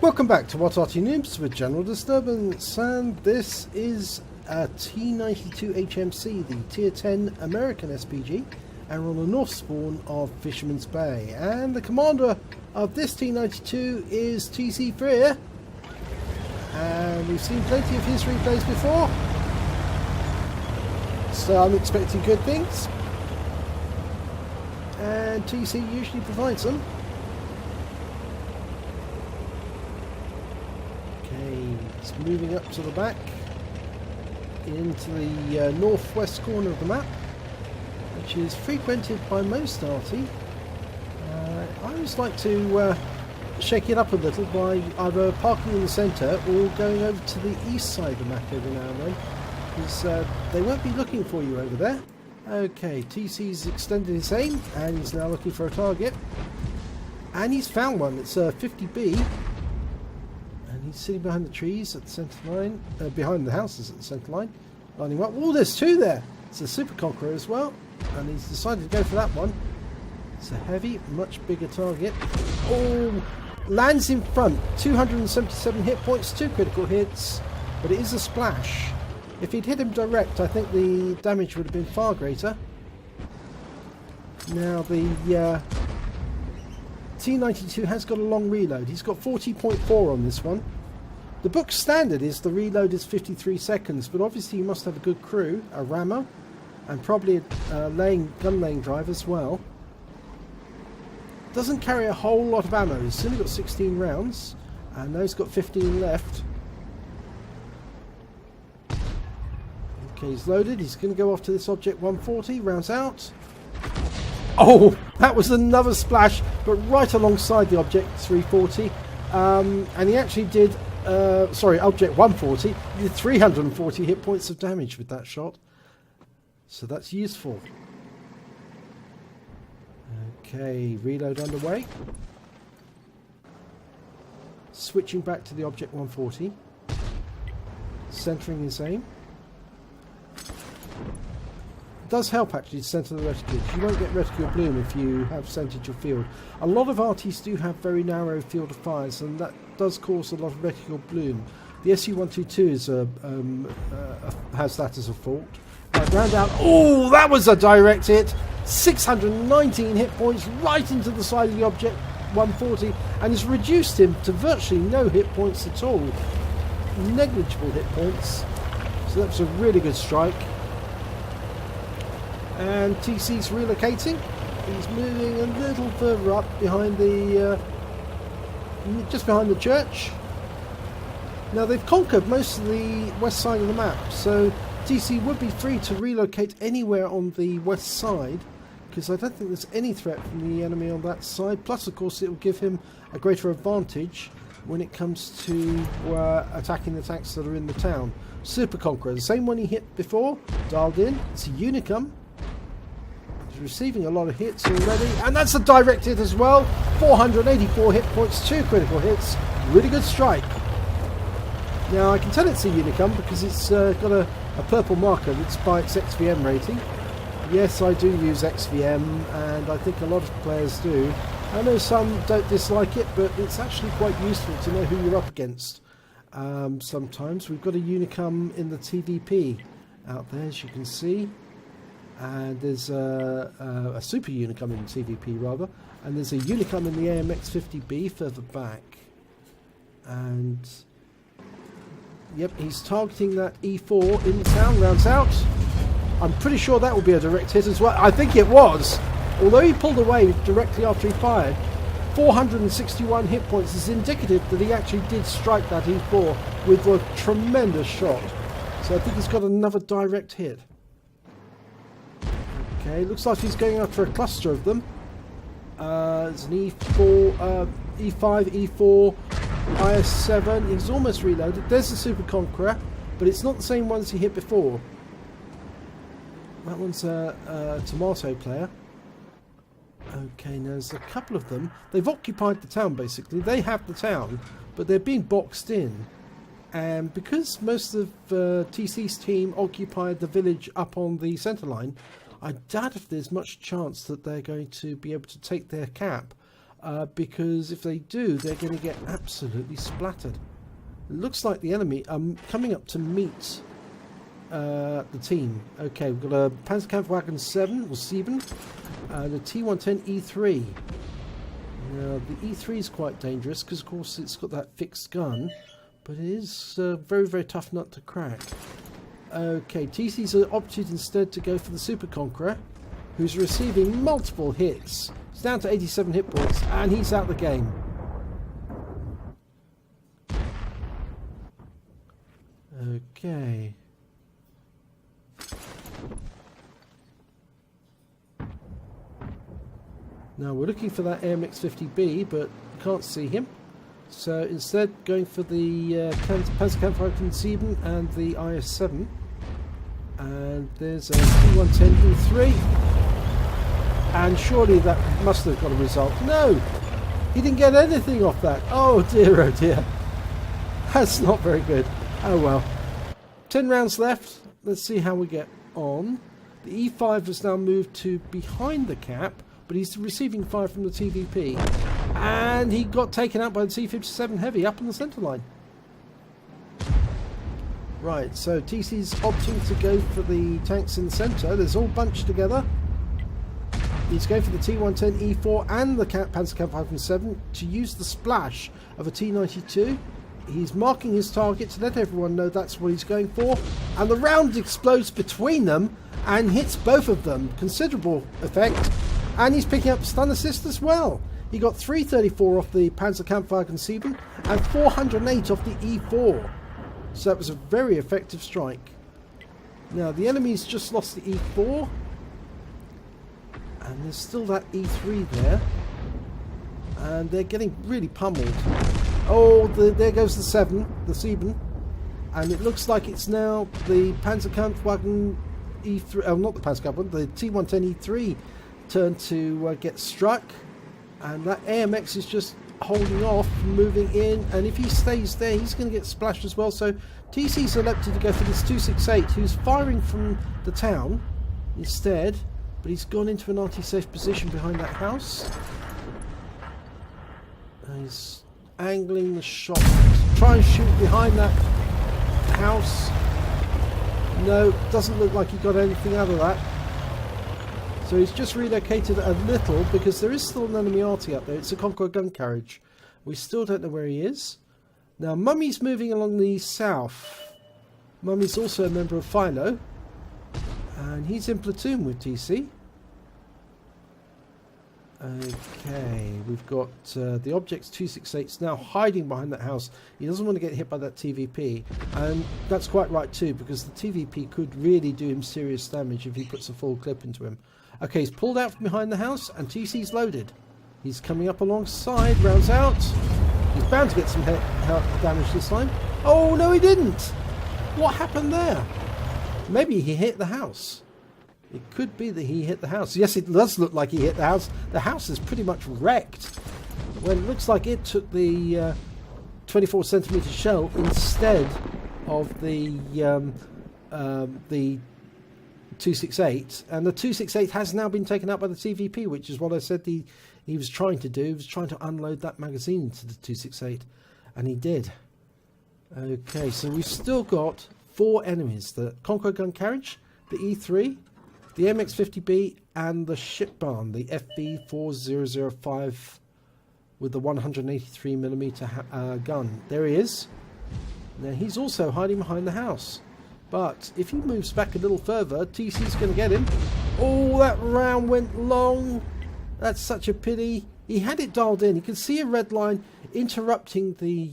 Welcome back to What Arty Noobs with General Disturbance, and this is a T92 HMC, the Tier 10 American SPG, and we're on the north spawn of Fisherman's Bay. And the commander of this T92 is TC Freer, and we've seen plenty of his replays before, so I'm expecting good things, and TC usually provides them. It's moving up to the back into the northwest corner of the map, which is frequented by most Arty. I always like to shake it up a little by either parking in the centre or going over to the east side of the map every now and then, because they won't be looking for you over there. Okay, TC's extended his aim and he's now looking for a target, and he's found one. It's a 50B. He's sitting behind the trees at the centre line, behind the houses at the centre line, lining up. Oh, there's two there! It's a Super Conqueror as well, and he's decided to go for that one. It's a heavy, much bigger target. Oh, lands in front, 277 hit points, 2 critical hits, but it is a splash. If he'd hit him direct, I think the damage would have been far greater. Now the T92 has got a long reload. He's got 40.4 on this one. The book standard is the reload is 53 seconds, but obviously you must have a good crew, a rammer, and probably a gun laying drive as well. Doesn't carry a whole lot of ammo. He's only got 16 rounds, and now he's got 15 left. Okay, he's loaded. He's going to go off to this object 140, rounds out. Oh, that was another splash, but right alongside the object 340, and he actually did, object 140, he did 340 hit points of damage with that shot, so that's useful. Okay, reload underway. Switching back to the object 140, centering his aim. Does help actually to centre the reticule. You won't get reticule bloom if you have centred your field. A lot of Arties do have very narrow field of fires, and that does cause a lot of reticule bloom. The SU-122 is has that as a fault. Round out. Oh, that was a direct hit. 619 hit points right into the side of the object 140, and it's reduced him to virtually no hit points at all. Negligible hit points. So that's a really good strike. And TC's relocating. He's moving a little further up behind the, just behind the church. Now they've conquered most of the west side of the map, so TC would be free to relocate anywhere on the west side, because I don't think there's any threat from the enemy on that side. Plus, of course, it will give him a greater advantage when it comes to attacking the tanks that are in the town. Super Conqueror, the same one he hit before, dialed in. It's a Unicum. Receiving a lot of hits already, and that's a direct hit as well. 484 hit points, 2 critical hits. Really good strike. Now I can tell it's a Unicum because it's got a purple marker that's by its XVM rating. Yes, I do use XVM, and I think a lot of players do. I know some don't dislike it, but it's actually quite useful to know who you're up against. Sometimes we've got a Unicum in the TVP out there, as you can see. And there's a Super Unicum in the TVP rather, and there's a Unicum in the AMX-50B further back. And yep, he's targeting that E4 in town, rounds out. I'm pretty sure that will be a direct hit as well. I think it was, although he pulled away directly after he fired. 461 hit points is indicative that he actually did strike that E4 with a tremendous shot. So I think he's got another direct hit. Okay, looks like he's going after a cluster of them. It's an E4, E5, E4, IS7. He's almost reloaded. There's the Super Conqueror, but it's not the same ones he hit before. That one's a tomato player. Okay, now there's a couple of them. They've occupied the town, basically. They have the town, but they're being boxed in. And because most of TC's team occupied the village up on the centre line, I doubt if there's much chance that they're going to be able to take their cap. because if they do, they're going to get absolutely splattered. It looks like the enemy are coming up to meet the team. Okay, we've got a Panzerkampfwagen 7 or 7, the T110 E3. Now the E3 is quite dangerous because of course it's got that fixed gun, but it is very, very tough nut to crack. Okay, TC's opted instead to go for the Super Conqueror, who's receiving multiple hits. He's down to 87 hit points and he's out of the game. Okay. Now we're looking for that AMX-50B, but can't see him. So instead, going for the Panzerkampfwagen 7 and the IS-7. And there's a T110 E3. And surely that must have got a result. No! He didn't get anything off that. Oh dear, oh dear. That's not very good. Oh well. 10 rounds left. Let's see how we get on. The E5 has now moved to behind the cap, but he's receiving fire from the TVP. And he got taken out by the T57 Heavy up on the centre line. Right, so TC's opting to go for the tanks in the centre. There's all bunched together. He's going for the T110 E4 and the Panzerkampfwagen 7 to use the splash of a T92. He's marking his target to let everyone know that's what he's going for. And the round explodes between them and hits both of them. Considerable effect. And he's picking up stun assist as well. He got 334 off the Panzerkampfwagen 7 and 408 off the E4. So that was a very effective strike. Now the enemy's just lost the E4. And there's still that E3 there. And they're getting really pummeled. Oh, there goes the 7, the 7. And it looks like it's now the Panzerkampfwagen E3, oh not the Panzerkampfwagen, the T110 E3 turn to get struck. And that AMX is just holding off, moving in. And if he stays there, he's going to get splashed as well. So TC's elected to go for this 268, who's firing from the town instead. But he's gone into an anti-safe position behind that house. And he's angling the shot. Try and shoot behind that house. No, doesn't look like he got anything out of that. So he's just relocated a little because there is still an enemy Arty up there. It's a Conqueror gun carriage. We still don't know where he is. Now Mummy's moving along the south. Mummy's also a member of Philo. And he's in platoon with TC. Okay, we've got the Objects 268's now hiding behind that house. He doesn't want to get hit by that TVP, and that's quite right too, because the TVP could really do him serious damage if he puts a full clip into him. Okay, he's pulled out from behind the house, and TC's loaded. He's coming up alongside, rounds out. He's bound to get some damage this time. Oh no, he didn't! What happened there? Maybe he hit the house. It could be that he hit the house. Yes, it does look like he hit the house. The house is pretty much wrecked. Well, it looks like it took the 24 centimeter shell instead of the 268. And the 268 has now been taken out by the TVP, which is what I said he was trying to do. He was trying to unload that magazine into the 268. And he did. Okay, so we've still got 4 enemies. The Conqueror gun carriage, the E3, the MX-50B, and the ship barn, the FB4005 with the 183mm gun. There he is. Now he's also hiding behind the house. But if he moves back a little further, TC's going to get him. Oh, that round went long. That's such a pity. He had it dialed in. You can see a red line interrupting the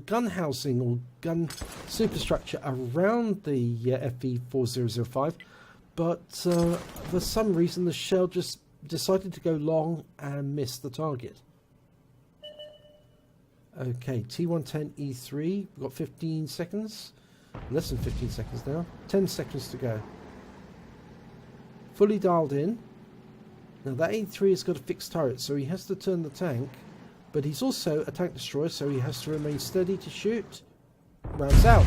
gun housing or gun superstructure around the FB4005. But for some reason the shell just decided to go long and miss the target. Okay, T110 E3, we've got 15 seconds. Less than 15 seconds now. 10 seconds to go. Fully dialed in. Now that E3 has got a fixed turret, so he has to turn the tank. But he's also a tank destroyer, so he has to remain steady to shoot. Rounds out.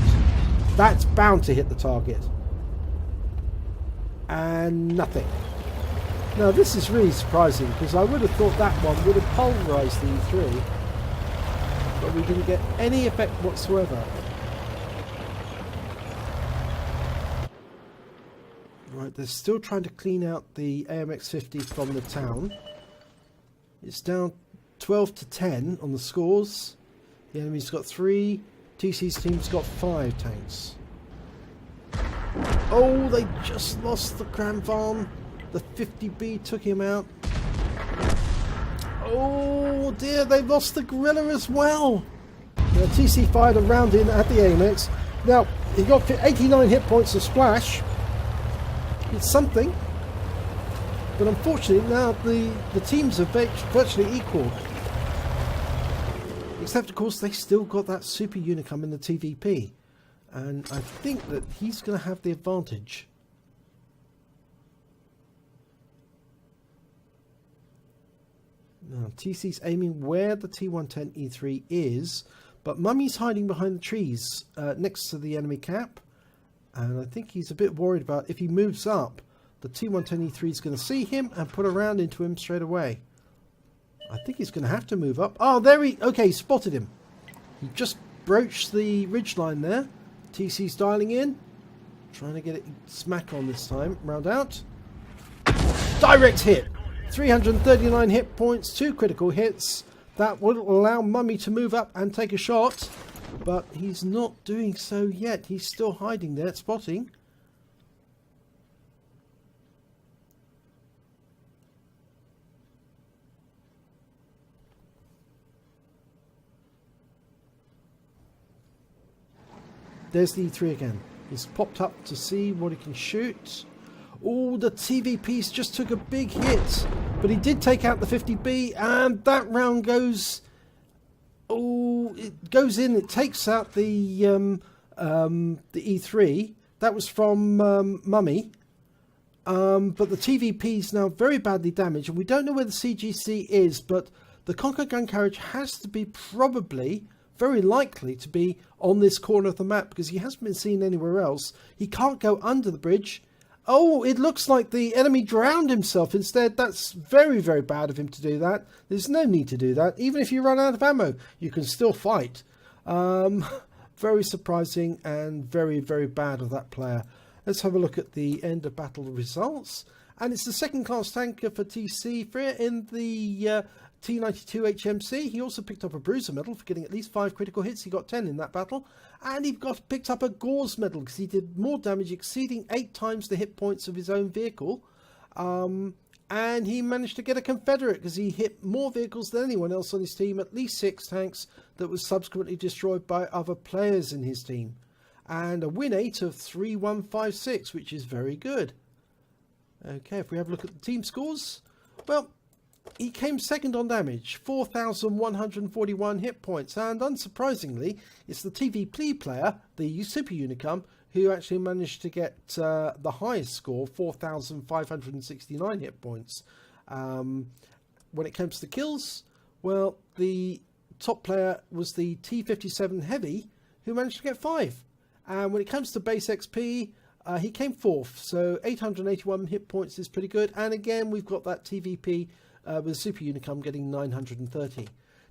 That's bound to hit the target. And nothing. Now this is really surprising because I would have thought that one would have pulverised the E3, but we didn't get any effect whatsoever. Right, they're still trying to clean out the AMX-50 from the town. It's down 12 to 10 on the scores. The enemy's got 3, TC's team's got 5 tanks. Oh, they just lost the Cranvarn. The 50B took him out. Oh dear, they lost the Gorilla as well. Now, TC fired a round in at the AMX. Now, he got 89 hit points of splash. It's something. But unfortunately, now the teams are virtually equal. Except, of course, they still got that Super Unicum in the TVP. And I think that he's going to have the advantage. Now, TC's aiming where the T110 E3 is, but Mummy's hiding behind the trees next to the enemy cap. And I think he's a bit worried about if he moves up, the T110 E3 is going to see him and put a round into him straight away. I think he's going to have to move up. Oh, there he... Okay, spotted him. He just broached the ridgeline there. TC's dialing in. Trying to get it smack on this time. Round out. Direct hit. 339 hit points, 2 critical hits. That will allow Mummy to move up and take a shot. But he's not doing so yet. He's still hiding there, spotting. There's the E3 again. He's popped up to see what he can shoot. Oh, the TVPs just took a big hit. But he did take out the 50B, and that round goes... Oh, it goes in. It takes out the E3. That was from Mummy. But the TVP is now very badly damaged, and we don't know where the CGC is, but the Conquer gun carriage has to be probably... very likely to be on this corner of the map because he hasn't been seen anywhere else. He can't go under the bridge. Oh, it looks like the enemy drowned himself instead. That's very, very bad of him to do that. There's no need to do that. Even if you run out of ammo, you can still fight. Very surprising and very, very bad of that player. Let's have a look at the end of battle results. And it's the second class tanker for TC in the... T92 HMC. He also picked up a Bruiser medal for getting at least 5 critical hits. He got 10 in that battle. And he picked up a Gore's medal because he did more damage, exceeding 8 times the hit points of his own vehicle. And he managed to get a Confederate because he hit more vehicles than anyone else on his team. At least 6 tanks that was subsequently destroyed by other players in his team. And a win 8 of 3156, which is very good. Okay, if we have a look at the team scores. Well, he came second on damage, 4,141 hit points, and unsurprisingly, it's the TVP player, the Super Unicum, who actually managed to get the highest score, 4,569 hit points. When it comes to kills, well, the top player was the T57 Heavy, who managed to get 5. And when it comes to base XP, he came 4th, so 881 hit points is pretty good. And again, we've got that TVP with Super Unicum getting 930.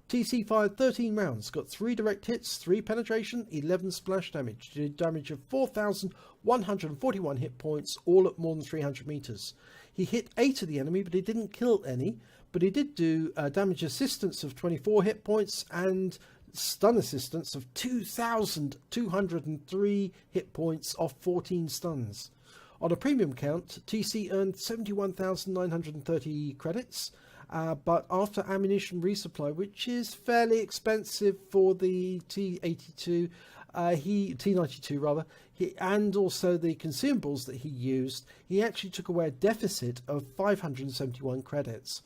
TC fired 13 rounds, got 3 direct hits, 3 penetration, 11 splash damage. Did damage of 4,141 hit points, all at more than 300 meters. He hit 8 of the enemy, but he didn't kill any. But he did do damage assistance of 24 hit points and stun assistance of 2,203 hit off 14 stuns. On a premium count, TC earned 71,930 credits, but after ammunition resupply, which is fairly expensive for the T92 rather, and also the consumables that he used, he actually took away a deficit of 571 credits.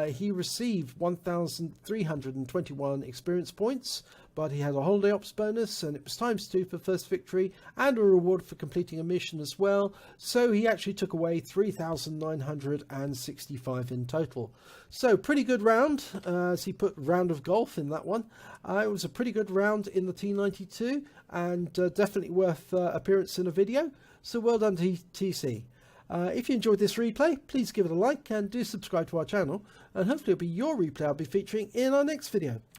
He received 1,321 experience points, but he had a holiday ops bonus, and it was ×2 for first victory, and a reward for completing a mission as well. So he actually took away 3,965 in total. So pretty good round, as he put round of golf in that one. It was a pretty good round in the T92, and definitely worth appearance in a video. So well done to TC. If you enjoyed this replay, please give it a like and do subscribe to our channel, and hopefully it'll be your replay I'll be featuring in our next video.